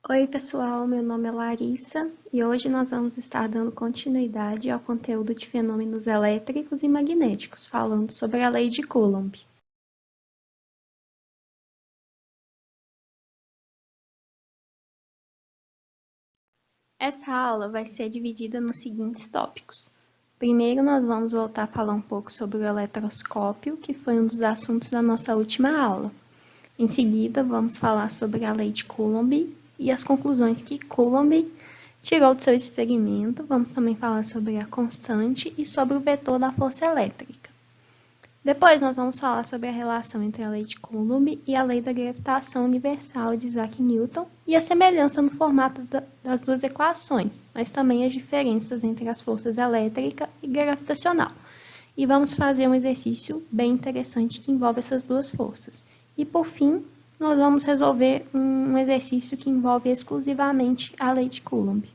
Oi, pessoal, meu nome é Larissa e hoje nós vamos estar dando continuidade ao conteúdo de fenômenos elétricos e magnéticos, falando sobre a lei de Coulomb. Essa aula vai ser dividida nos seguintes tópicos. Primeiro, nós vamos voltar a falar um pouco sobre o eletroscópio, que foi um dos assuntos da nossa última aula. Em seguida, vamos falar sobre a lei de Coulomb e as conclusões que Coulomb tirou do seu experimento. Vamos também falar sobre a constante e sobre o vetor da força elétrica. Depois, nós vamos falar sobre a relação entre a lei de Coulomb e a lei da gravitação universal de Isaac Newton e a semelhança no formato das duas equações, mas também as diferenças entre as forças elétrica e gravitacional. E vamos fazer um exercício bem interessante que envolve essas duas forças. E, por fim, nós vamos resolver um exercício que envolve exclusivamente a lei de Coulomb.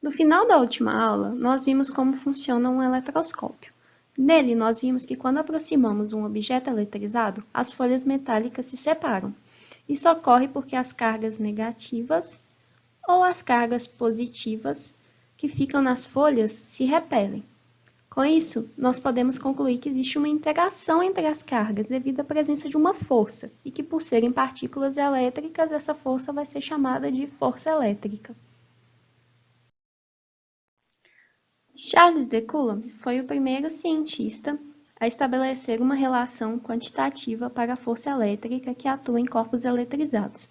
No final da última aula, nós vimos como funciona um eletroscópio. Nele, nós vimos que quando aproximamos um objeto eletrizado, as folhas metálicas se separam. Isso ocorre porque as cargas negativas ou as cargas positivas que ficam nas folhas se repelem. Com isso, nós podemos concluir que existe uma interação entre as cargas devido à presença de uma força, e que por serem partículas elétricas, essa força vai ser chamada de força elétrica. Charles de Coulomb foi o primeiro cientista a estabelecer uma relação quantitativa para a força elétrica que atua em corpos eletrizados.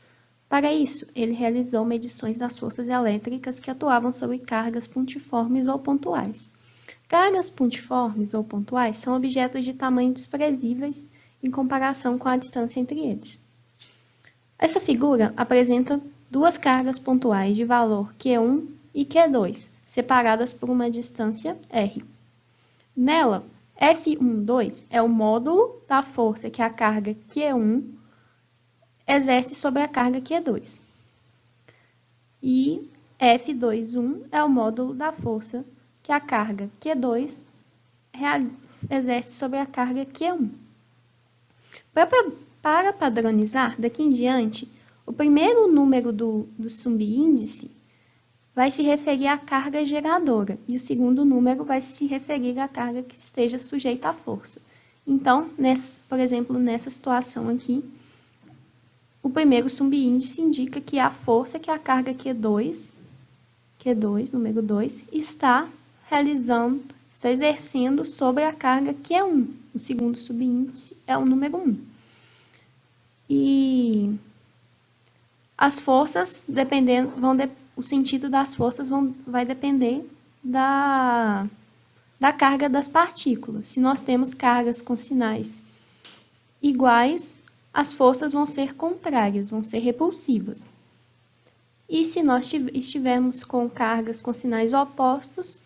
Para isso, ele realizou medições das forças elétricas que atuavam sobre cargas pontiformes ou pontuais. Cargas pontiformes ou pontuais são objetos de tamanho desprezíveis em comparação com a distância entre eles. Essa figura apresenta duas cargas pontuais de valor Q1 e Q2, separadas por uma distância r. Nela, F12 é o módulo da força que a carga Q1 exerce sobre a carga Q2. E F21 é o módulo da força que a carga Q2 exerce sobre a carga Q1. Para padronizar, daqui em diante, o primeiro número do subíndice vai se referir à carga geradora e o segundo número vai se referir à carga que esteja sujeita à força. Então, por exemplo, nessa situação aqui, o primeiro subíndice indica que a força que a carga Q2, número 2, está exercendo sobre a carga Q1. O segundo subíndice é o número 1. E as forças, o sentido das forças vai depender da carga das partículas. Se nós temos cargas com sinais iguais, as forças vão ser contrárias, vão ser repulsivas. E se nós estivermos com cargas com sinais opostos,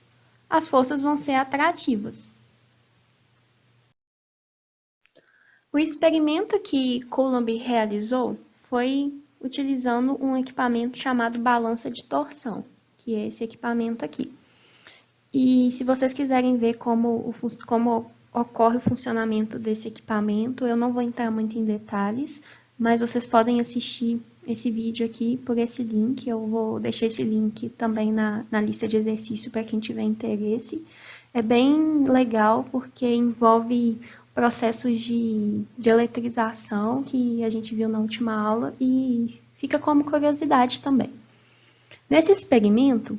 as forças vão ser atrativas. O experimento que Coulomb realizou foi utilizando um equipamento chamado balança de torção, que é esse equipamento aqui. E se vocês quiserem ver como ocorre o funcionamento desse equipamento, eu não vou entrar muito em detalhes, mas vocês podem assistir esse vídeo aqui por esse link. Eu vou deixar esse link também na lista de exercício para quem tiver interesse. É bem legal porque envolve processos de eletrização que a gente viu na última aula e fica como curiosidade também. Nesse experimento,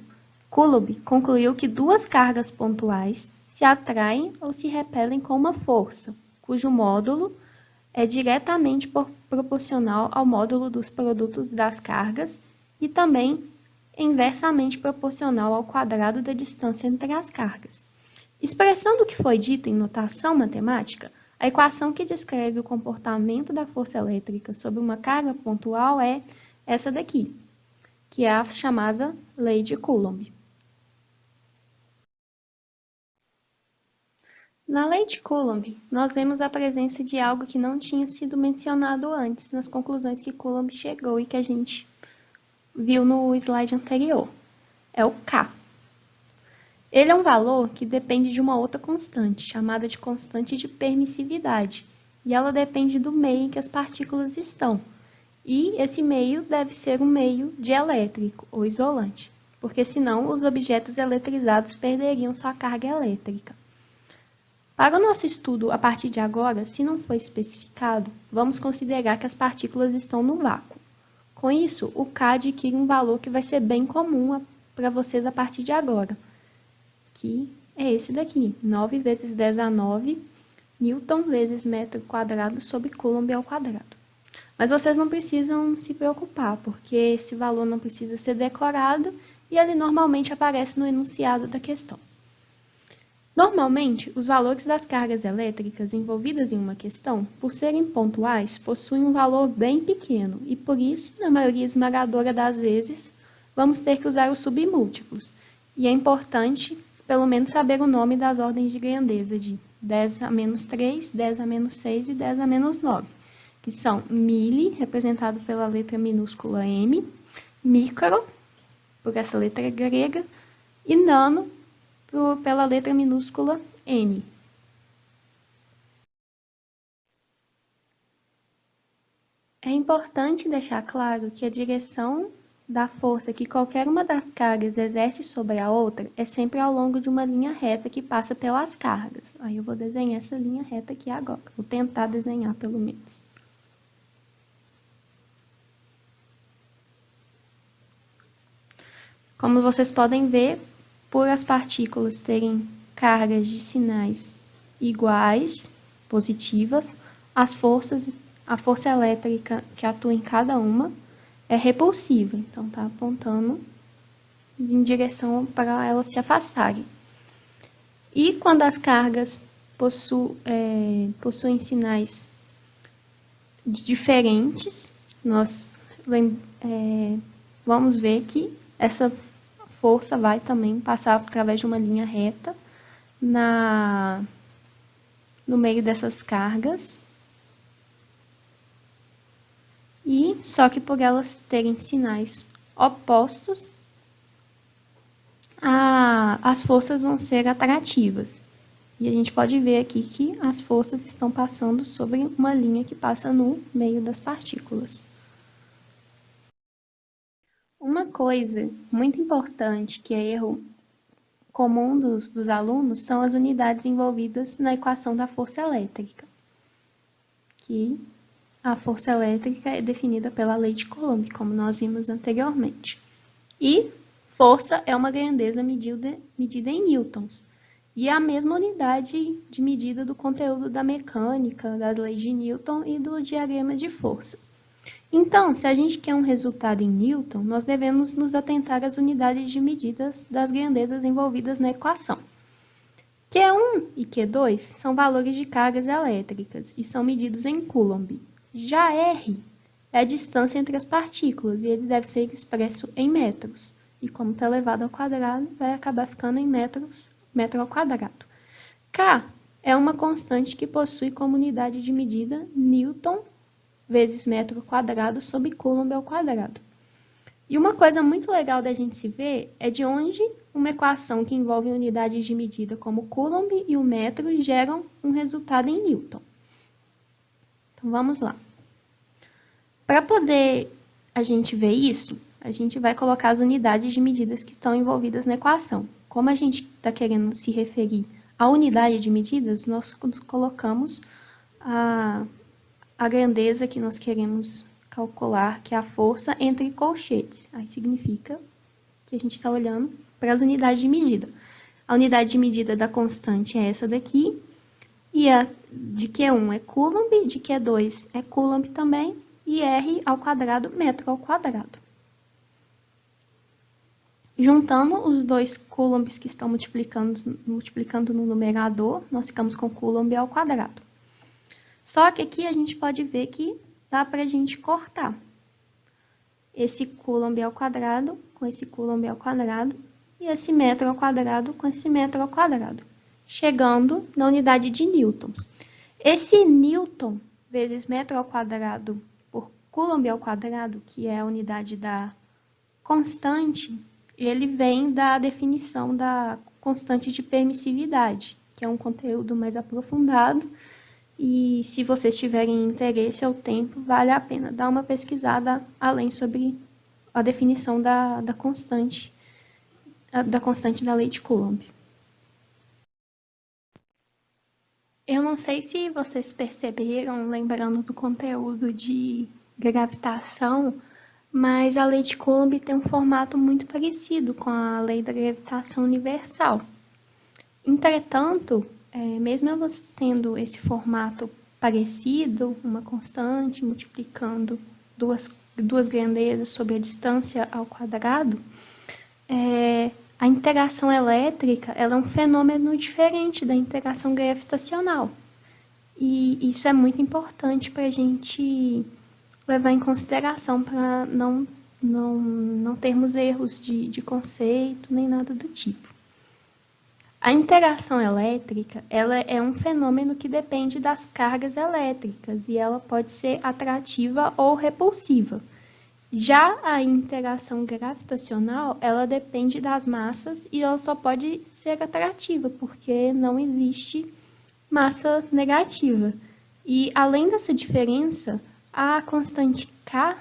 Coulomb concluiu que duas cargas pontuais se atraem ou se repelem com uma força, cujo módulo é diretamente proporcional ao módulo dos produtos das cargas e também inversamente proporcional ao quadrado da distância entre as cargas. Expressando o que foi dito em notação matemática, a equação que descreve o comportamento da força elétrica sobre uma carga pontual é essa daqui, que é a chamada lei de Coulomb. Na lei de Coulomb, nós vemos a presença de algo que não tinha sido mencionado antes nas conclusões que Coulomb chegou e que a gente viu no slide anterior. É o K. Ele é um valor que depende de uma outra constante, chamada de constante de permissividade, e ela depende do meio em que as partículas estão. E esse meio deve ser um meio dielétrico ou isolante, porque senão os objetos eletrizados perderiam sua carga elétrica. Para o nosso estudo a partir de agora, se não for especificado, vamos considerar que as partículas estão no vácuo. Com isso, o K adquire um valor que vai ser bem comum para vocês a partir de agora, que é esse daqui, 9 vezes 10 a 9 Newton vezes metro quadrado sobre Coulomb ao quadrado. Mas vocês não precisam se preocupar, porque esse valor não precisa ser decorado e ele normalmente aparece no enunciado da questão. Normalmente, os valores das cargas elétricas envolvidas em uma questão, por serem pontuais, possuem um valor bem pequeno e, por isso, na maioria esmagadora das vezes, vamos ter que usar os submúltiplos. E é importante, pelo menos, saber o nome das ordens de grandeza de 10 a menos 3, 10 a menos 6 e 10 a menos 9, que são milli, representado pela letra minúscula m, micro, por essa letra grega, e nano, pela letra minúscula n. É importante deixar claro que a direção da força que qualquer uma das cargas exerce sobre a outra é sempre ao longo de uma linha reta que passa pelas cargas. Aí eu vou desenhar essa linha reta aqui agora. Vou tentar desenhar pelo menos. Como vocês podem ver, por as partículas terem cargas de sinais iguais, positivas, a força elétrica que atua em cada uma é repulsiva. Então, está apontando em direção para elas se afastarem. E quando as cargas possuem sinais diferentes, nós vamos ver que essa força vai também passar através de uma linha reta no meio dessas cargas. E só que por elas terem sinais opostos, as forças vão ser atrativas. E a gente pode ver aqui que as forças estão passando sobre uma linha que passa no meio das partículas. Uma coisa muito importante que é erro comum dos alunos são as unidades envolvidas na equação da força elétrica, que a força elétrica é definida pela lei de Coulomb, como nós vimos anteriormente. E força é uma grandeza medida em newtons, e é a mesma unidade de medida do conteúdo da mecânica, das leis de Newton e do diagrama de força. Então, se a gente quer um resultado em Newton, nós devemos nos atentar às unidades de medidas das grandezas envolvidas na equação. Q1 e Q2 são valores de cargas elétricas e são medidos em Coulomb. Já R é a distância entre as partículas e ele deve ser expresso em metros. E como está elevado ao quadrado, vai acabar ficando em metro ao quadrado. K é uma constante que possui como unidade de medida Newton vezes metro quadrado sobre Coulomb ao quadrado. E uma coisa muito legal da gente se ver é de onde uma equação que envolve unidades de medida como Coulomb e o metro geram um resultado em Newton. Então, vamos lá. Para poder a gente ver isso, a gente vai colocar as unidades de medidas que estão envolvidas na equação. Como a gente está querendo se referir à unidade de medidas, nós colocamos a grandeza que nós queremos calcular, que é a força entre colchetes. Aí significa que a gente está olhando para as unidades de medida. A unidade de medida da constante é essa daqui, e a de Q1 é Coulomb, de Q2 é Coulomb também, e R ao quadrado, metro ao quadrado. Juntando os dois coulombs que estão multiplicando no numerador, nós ficamos com Coulomb ao quadrado. Só que aqui a gente pode ver que dá para a gente cortar esse Coulomb ao quadrado com esse Coulomb ao quadrado e esse metro ao quadrado com esse metro ao quadrado, chegando na unidade de newtons. Esse newton vezes metro ao quadrado por Coulomb ao quadrado, que é a unidade da constante, ele vem da definição da constante de permissividade, que é um conteúdo mais aprofundado, E se vocês tiverem interesse ao tempo, vale a pena dar uma pesquisada além sobre a definição da constante da lei de Coulomb. Eu não sei se vocês perceberam, lembrando do conteúdo de gravitação, mas a lei de Coulomb tem um formato muito parecido com a lei da gravitação universal. Entretanto, mesmo elas tendo esse formato parecido, uma constante multiplicando duas grandezas sobre a distância ao quadrado, a interação elétrica ela é um fenômeno diferente da interação gravitacional. E isso é muito importante para a gente levar em consideração para não termos erros de conceito nem nada do tipo. A interação elétrica ela é um fenômeno que depende das cargas elétricas e ela pode ser atrativa ou repulsiva. Já a interação gravitacional, ela depende das massas e ela só pode ser atrativa, porque não existe massa negativa. E além dessa diferença, a constante K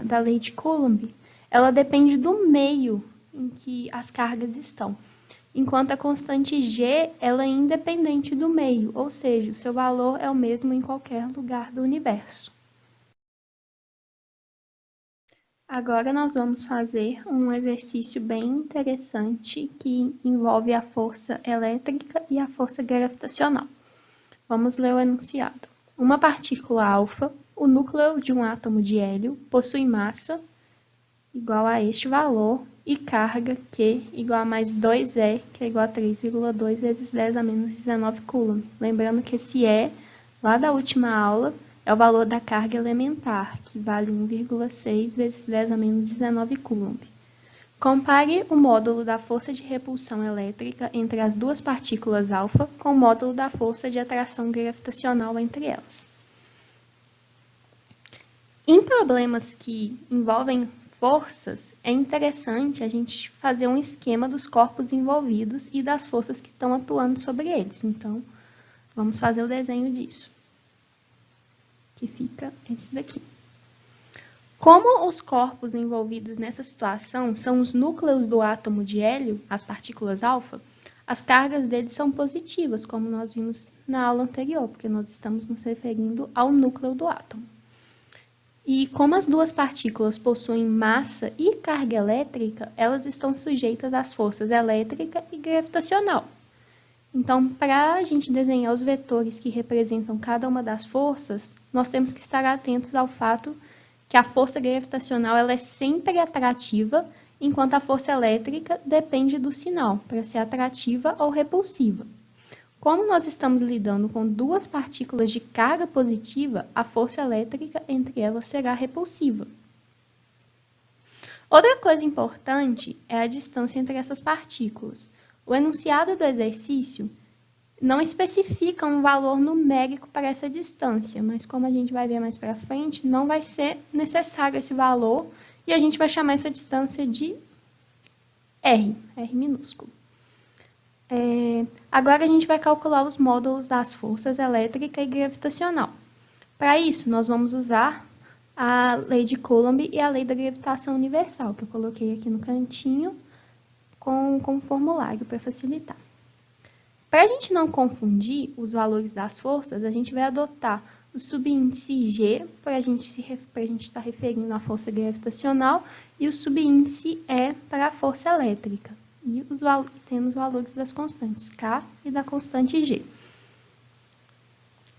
da lei de Coulomb, ela depende do meio em que as cargas estão. Enquanto a constante G, ela é independente do meio, ou seja, o seu valor é o mesmo em qualquer lugar do universo. Agora nós vamos fazer um exercício bem interessante que envolve a força elétrica e a força gravitacional. Vamos ler o enunciado. Uma partícula alfa, o núcleo de um átomo de hélio, possui massa igual a este valor e carga Q igual a mais 2E, que é igual a 3,2 vezes 10 a menos 19 Coulomb. Lembrando que esse E, lá da última aula, é o valor da carga elementar, que vale 1,6 vezes 10 a menos 19 Coulomb. Compare o módulo da força de repulsão elétrica entre as duas partículas alfa com o módulo da força de atração gravitacional entre elas. Em problemas que envolvem forças, é interessante a gente fazer um esquema dos corpos envolvidos e das forças que estão atuando sobre eles. Então, vamos fazer o desenho disso, que fica esse daqui. Como os corpos envolvidos nessa situação são os núcleos do átomo de hélio, as partículas alfa, as cargas deles são positivas, como nós vimos na aula anterior, porque nós estamos nos referindo ao núcleo do átomo. E como as duas partículas possuem massa e carga elétrica, elas estão sujeitas às forças elétrica e gravitacional. Então, para a gente desenhar os vetores que representam cada uma das forças, nós temos que estar atentos ao fato que a força gravitacional ela é sempre atrativa, enquanto a força elétrica depende do sinal, para ser atrativa ou repulsiva. Como nós estamos lidando com duas partículas de carga positiva, a força elétrica entre elas será repulsiva. Outra coisa importante é a distância entre essas partículas. O enunciado do exercício não especifica um valor numérico para essa distância, mas como a gente vai ver mais para frente, não vai ser necessário esse valor e a gente vai chamar essa distância de R minúsculo. Agora a gente vai calcular os módulos das forças elétrica e gravitacional. Para isso, nós vamos usar a lei de Coulomb e a lei da gravitação universal, que eu coloquei aqui no cantinho com formulário para facilitar. Para a gente não confundir os valores das forças, a gente vai adotar o subíndice G, para a gente estar referindo à força gravitacional, e o subíndice E para a força elétrica. E temos os valores das constantes K e da constante G.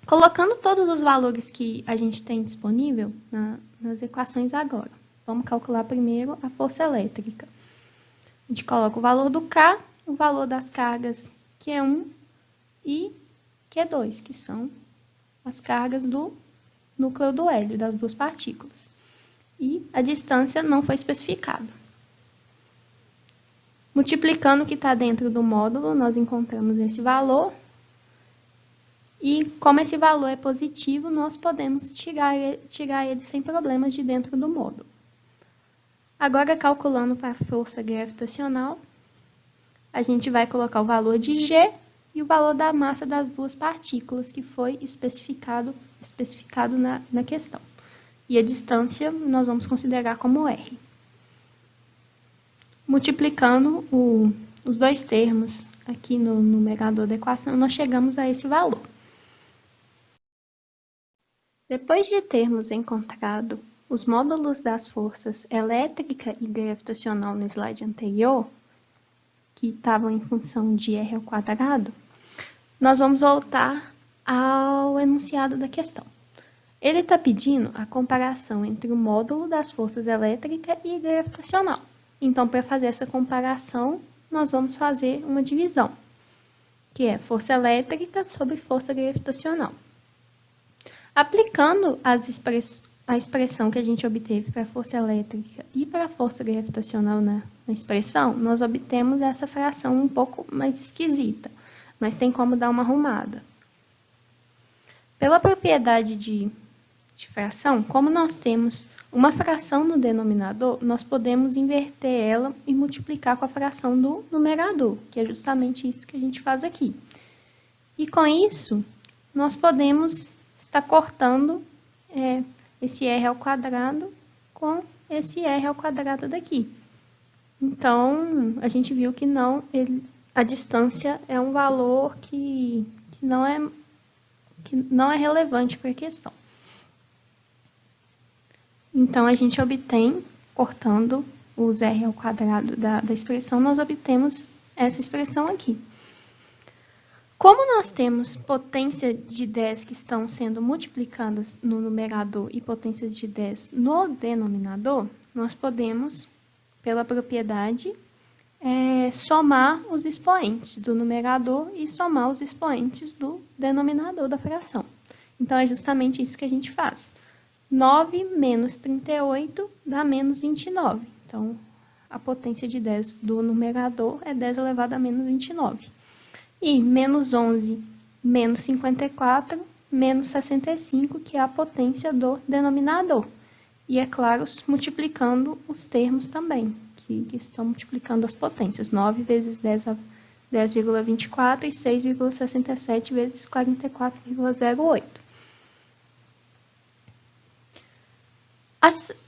Colocando todos os valores que a gente tem disponível nas equações agora. Vamos calcular primeiro a força elétrica. A gente coloca o valor do K, o valor das cargas Q1 e Q2, que são as cargas do núcleo do hélio, das duas partículas. E a distância não foi especificada. Multiplicando o que está dentro do módulo, nós encontramos esse valor. E como esse valor é positivo, nós podemos tirar ele sem problemas de dentro do módulo. Agora, calculando para a força gravitacional, a gente vai colocar o valor de G e o valor da massa das duas partículas, que foi especificado na questão. E a distância nós vamos considerar como R. Multiplicando os dois termos aqui no numerador da equação, nós chegamos a esse valor. Depois de termos encontrado os módulos das forças elétrica e gravitacional no slide anterior, que estavam em função de R ao quadrado, nós vamos voltar ao enunciado da questão. Ele está pedindo a comparação entre o módulo das forças elétrica e gravitacional. Então, para fazer essa comparação, nós vamos fazer uma divisão, que é força elétrica sobre força gravitacional. Aplicando a expressão que a gente obteve para a força elétrica e para a força gravitacional na expressão, nós obtemos essa fração um pouco mais esquisita, mas tem como dar uma arrumada. Pela propriedade de fração, como nós temos uma fração no denominador, nós podemos inverter ela e multiplicar com a fração do numerador, que é justamente isso que a gente faz aqui. E com isso, nós podemos estar cortando esse R ao quadrado com esse R ao quadrado daqui. Então, a gente viu que a distância é um valor que não é relevante para a questão. Então, a gente obtém, cortando os R ao quadrado da expressão, nós obtemos essa expressão aqui. Como nós temos potência de 10 que estão sendo multiplicadas no numerador e potências de 10 no denominador, nós podemos, pela propriedade, somar os expoentes do numerador e somar os expoentes do denominador da fração. Então, é justamente isso que a gente faz. 9 menos 38 dá menos 29. Então, a potência de 10 do numerador é 10 elevado a menos 29. E menos 11 menos 54 menos 65, que é a potência do denominador. E, é claro, multiplicando os termos também, que estão multiplicando as potências. 9 vezes 10 a 10,24 e 6,67 vezes 44,08.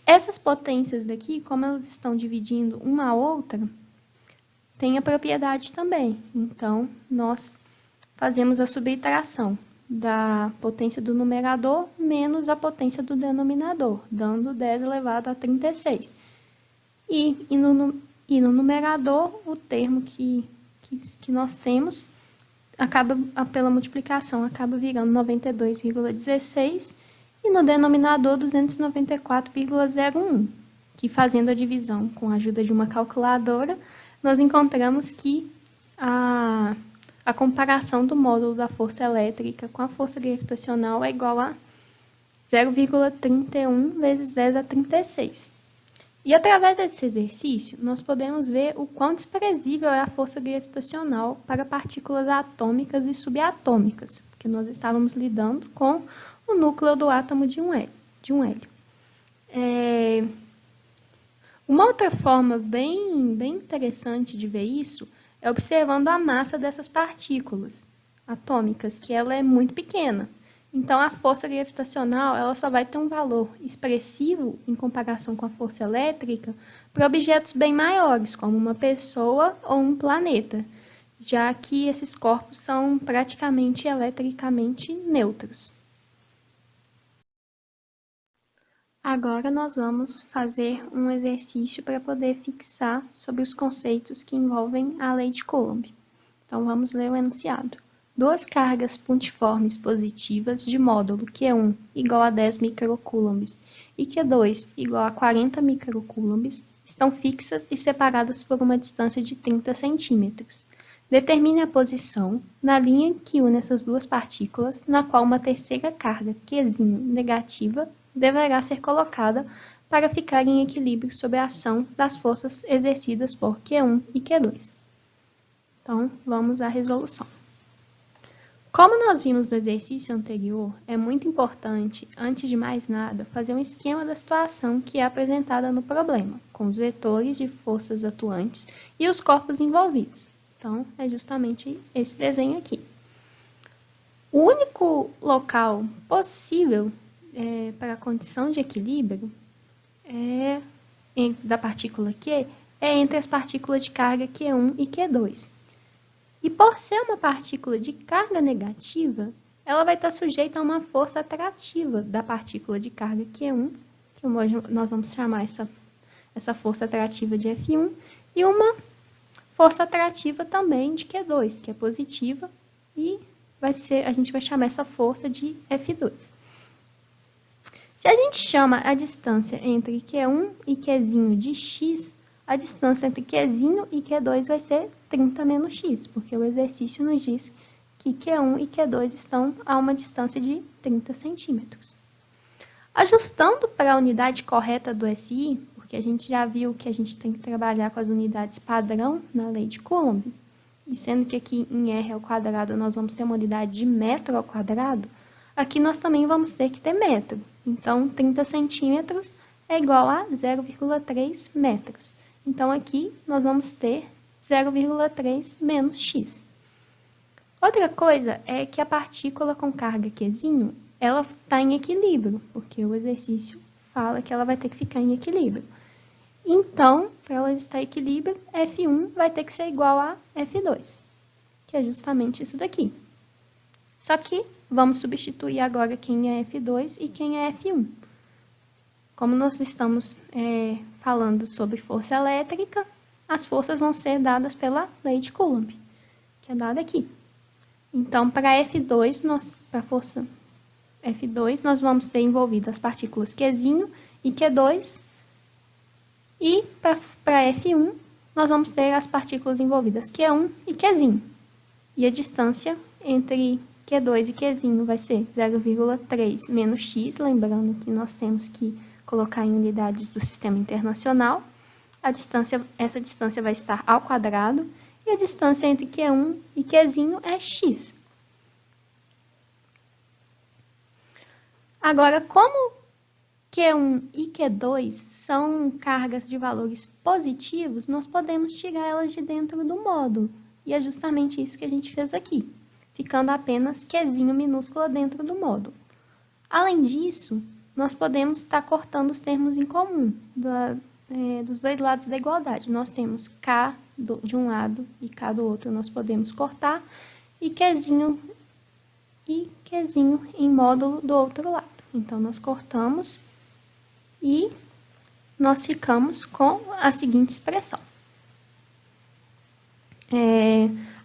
Essas potências daqui, como elas estão dividindo uma a outra, tem a propriedade também. Então, nós fazemos a subtração da potência do numerador menos a potência do denominador, dando 10 elevado a 36. E no numerador, o termo que nós temos, pela multiplicação, acaba virando 92,16 e no denominador 294,01, que fazendo a divisão com a ajuda de uma calculadora, nós encontramos que a comparação do módulo da força elétrica com a força gravitacional é igual a 0,31 vezes 10 a 36. E através desse exercício, nós podemos ver o quão desprezível é a força gravitacional para partículas atômicas e subatômicas, porque nós estávamos lidando com o núcleo do átomo de um hélio. Uma outra forma bem interessante de ver isso é observando a massa dessas partículas atômicas, que ela é muito pequena. Então, a força gravitacional ela só vai ter um valor expressivo em comparação com a força elétrica para objetos bem maiores, como uma pessoa ou um planeta, já que esses corpos são praticamente eletricamente neutros. Agora, nós vamos fazer um exercício para poder fixar sobre os conceitos que envolvem a lei de Coulomb. Então, vamos ler o enunciado. Duas cargas pontiformes positivas de módulo Q1 igual a 10 microcoulombs e Q2 igual a 40 microcoulombs estão fixas e separadas por uma distância de 30 centímetros. Determine a posição na linha que une essas duas partículas, na qual uma terceira carga, Q negativa, deverá ser colocada para ficar em equilíbrio sob a ação das forças exercidas por Q1 e Q2. Então, vamos à resolução. Como nós vimos no exercício anterior, é muito importante, antes de mais nada, fazer um esquema da situação que é apresentada no problema, com os vetores de forças atuantes e os corpos envolvidos. Então, é justamente esse desenho aqui. O único local possível para a condição de equilíbrio da partícula Q é entre as partículas de carga Q1 e Q2. E por ser uma partícula de carga negativa, ela vai estar sujeita a uma força atrativa da partícula de carga Q1, que hoje nós vamos chamar essa força atrativa de F1, e uma força atrativa também de Q2, que é positiva, e a gente vai chamar essa força de F2. Se a gente chama a distância entre Q1 e Qzinho de x, a distância entre Qzinho e Q2 vai ser 30 menos x, porque o exercício nos diz que Q1 e Q2 estão a uma distância de 30 centímetros. Ajustando para a unidade correta do SI, porque a gente já viu que a gente tem que trabalhar com as unidades padrão na lei de Coulomb, e sendo que aqui em R ao quadrado nós vamos ter uma unidade de metro ao quadrado, aqui nós também vamos ter que ter metro. Então, 30 centímetros é igual a 0,3 metros. Então, aqui nós vamos ter 0,3 menos x. Outra coisa é que a partícula com carga Qzinho, ela está em equilíbrio, porque o exercício fala que ela vai ter que ficar em equilíbrio. Então, para ela estar em equilíbrio, F1 vai ter que ser igual a F2, que é justamente isso daqui. Só que vamos substituir agora quem é F2 e quem é F1. Como nós estamos falando sobre força elétrica, as forças vão ser dadas pela lei de Coulomb, que é dada aqui. Então, para F2, para a força F2, nós vamos ter envolvidas as partículas Qzinho e Q2. E para F1, nós vamos ter as partículas envolvidas Q1 e Qzinho. E a distância entre Q2 e Qzinho vai ser 0,3 menos x, lembrando que nós temos que colocar em unidades do sistema internacional. Essa distância vai estar ao quadrado, e a distância entre Q1 e Qzinho é x. Agora, como Q1 e Q2 são cargas de valores positivos, nós podemos tirar elas de dentro do módulo. E é justamente isso que a gente fez aqui, ficando apenas Qzinho minúscula dentro do módulo. Além disso, nós podemos estar cortando os termos em comum dos dois lados da igualdade. Nós temos K de um lado e K do outro, nós podemos cortar, e Qzinho em módulo do outro lado. Então, nós cortamos e nós ficamos com a seguinte expressão.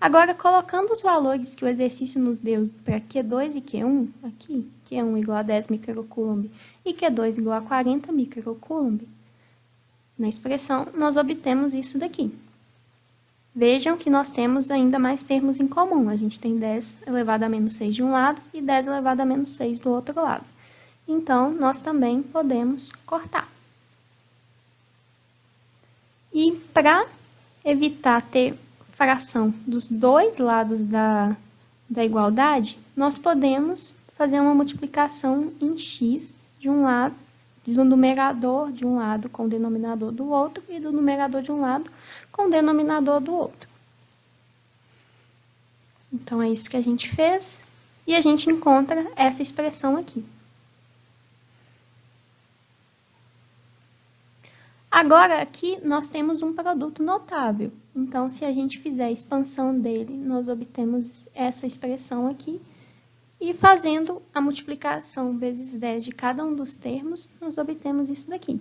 Agora, colocando os valores que o exercício nos deu para Q2 e Q1, aqui, Q1 igual a 10 microcoulomb e Q2 igual a 40 microcoulomb, na expressão, nós obtemos isso daqui. Vejam que nós temos ainda mais termos em comum. A gente tem 10 elevado a menos 6 de um lado e 10 elevado a menos 6 do outro lado. Então, nós também podemos cortar. E para evitar ter fração dos dois lados da igualdade, nós podemos fazer uma multiplicação em x de um lado, do numerador de um lado com o denominador do outro e do numerador de um lado com o denominador do outro. Então, é isso que a gente fez e a gente encontra essa expressão aqui. Agora, aqui, nós temos um produto notável. Então, se a gente fizer a expansão dele, nós obtemos essa expressão aqui. E fazendo a multiplicação vezes 10 de cada um dos termos, nós obtemos isso daqui.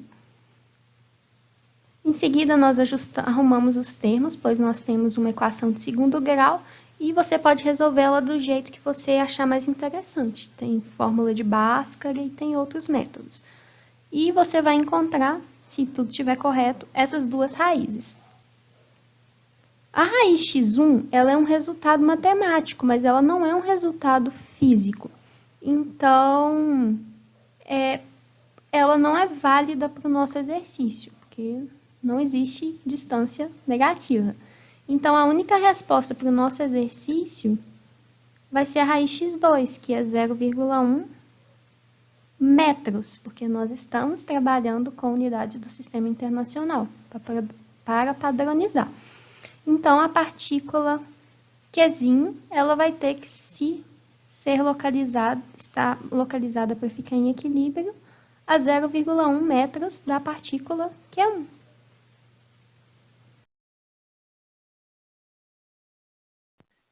Em seguida, nós arrumamos os termos, pois nós temos uma equação de segundo grau, e você pode resolvê-la do jeito que você achar mais interessante. Tem fórmula de Bhaskara e tem outros métodos. E você vai encontrar, se tudo estiver correto, essas duas raízes. A raiz x1, ela é um resultado matemático, mas ela não é um resultado físico. Então, ela não é válida para o nosso exercício, porque não existe distância negativa. Então, a única resposta para o nosso exercício vai ser a raiz x2, que é 0,1 metros, porque nós estamos trabalhando com unidade do sistema internacional, para padronizar. Então, a partícula Qzinho, ela vai ter que ser localizada, estar localizada para ficar em equilíbrio a 0,1 metros da partícula Q1.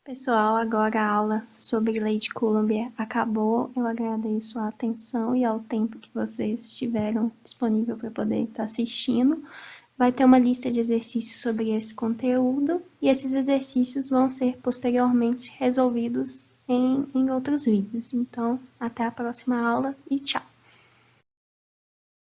Pessoal, agora a aula sobre lei de Coulomb acabou. Eu agradeço a atenção e ao tempo que vocês tiveram disponível para poder estar assistindo. Vai ter uma lista de exercícios sobre esse conteúdo e esses exercícios vão ser posteriormente resolvidos em outros vídeos. Então, até a próxima aula e tchau!